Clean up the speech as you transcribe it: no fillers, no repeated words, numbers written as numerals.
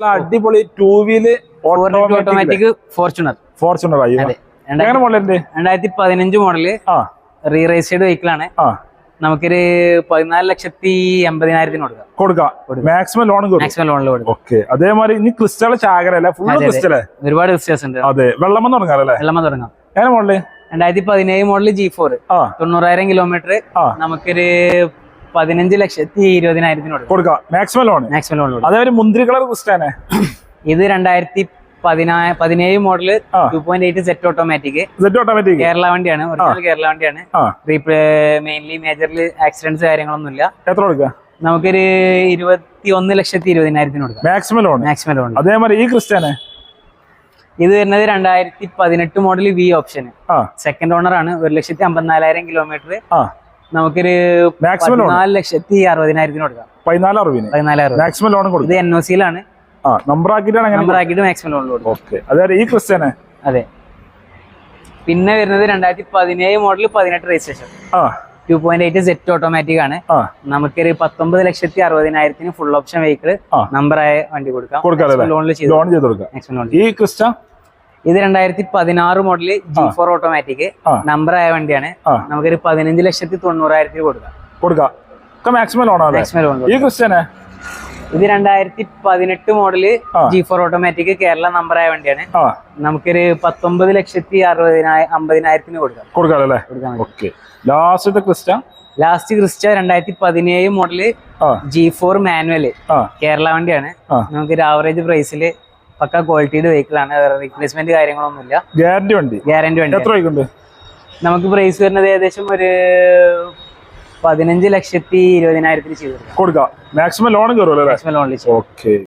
അടിപൊളി 2 wheel automatic Fortuner. Fortuner 2015 model re registered vehicle ആണ്. നമുക്കൊരു 14,80,000 കൊടുക്കാം. മാക്സിമം ലോൺ കൊടുക്കാം. അതേമാതിരി ഇനി ക്രിസ്റ്റൽ ചാകരല്ല, ഫുൾ ക്രിസ്റ്റൽ, ഒരുപാട് ക്രിസ്റ്റൽസ് ഉണ്ട്. അതെ, വെള്ളമ്മ തുടങ്ങാം. 2017 മോഡല് G4 90,000 കിലോമീറ്റർ നമുക്കൊരു 15,20,000 കൊടുക്കാം. Maximum loan. അതേമാതിരി മുന്തിരി കളർ ക്രിസ്റ്റാനെ ഇത് 2017 മോഡല് 2.8 സെറ്റ് ഓട്ടോമാറ്റിക്. കേരള വണ്ടിയാണ്, ഒറിജിനൽ കേരള വണ്ടിയാണ്. മെയിൻലി മേജർലി ആക്സിഡന്റ്സ് കാര്യങ്ങളൊന്നുമില്ല. എത്ര കൊടുക്കാം? നമുക്കൊരു 21,20,000 കൊടുക്കാം. Maximum loan. അതേമാതിരി ഈ ക്രിസ്റ്റാനെ ഇത് വരുന്നത് 2018 model V option, second owner ആണ്. 1,54,000 കിലോമീറ്റർ നമുക്കൊരു 14,60,000 കൊടുക്കാം. 14,60,000 മാക്സിമം ലോൺ കൊടുക്കും. ഇത് NOC-ലാണ്, നമ്പർ ആക്കിയിട്ട് മാക്സിമം ലോൺ കൊടുക്കും. അതായത് ഈ ക്രിസ്റ്റാനെ അതെ. പിന്നെ വരുന്നത് 2017 മോഡൽ 18 രജിസ്ട്രേഷൻ 2.8 സെറ്റ് ഓട്ടോമാറ്റിക് ആണ്. നമുക്കൊരു 19,60,000 ഫുൾ ഓപ്ഷൻ വെഹിക്കിൾ നമ്പറായ വണ്ടി കൊടുക്കാം. ഇത് 2016 മോഡല് G4 ഓട്ടോമാറ്റിക് നമ്പറായ വണ്ടിയാണ്. നമുക്കൊരു 15,90,000 കൊടുക്കാം. Maximum loan. ഇത് 2018 മോഡല് G4 ഓട്ടോമാറ്റിക് കേരള നമ്പറായ വണ്ടിയാണ്. നമുക്കൊരു 19,60,000 കൊടുക്കാം. Last Crysta 2017 model G4 manual Kerala വണ്ടിയാണ്. നമുക്കൊരു ആവറേജ് പ്രൈസില് പക്ക ക്വാളിറ്റിയുടെ വെഹിക്കിൾ ആണ്. റീപ്ലേസ്മെന്റ് കാര്യങ്ങളൊന്നുമില്ല. ഗ്യാരണ്ടി വണ്ടി. നമുക്ക് പ്രൈസ് വരുന്നത് ഏകദേശം ഒരു 15,20,000 ചെയ്ത് കൊടുക്കാം. Maximum loan കയറുമല്ലോ.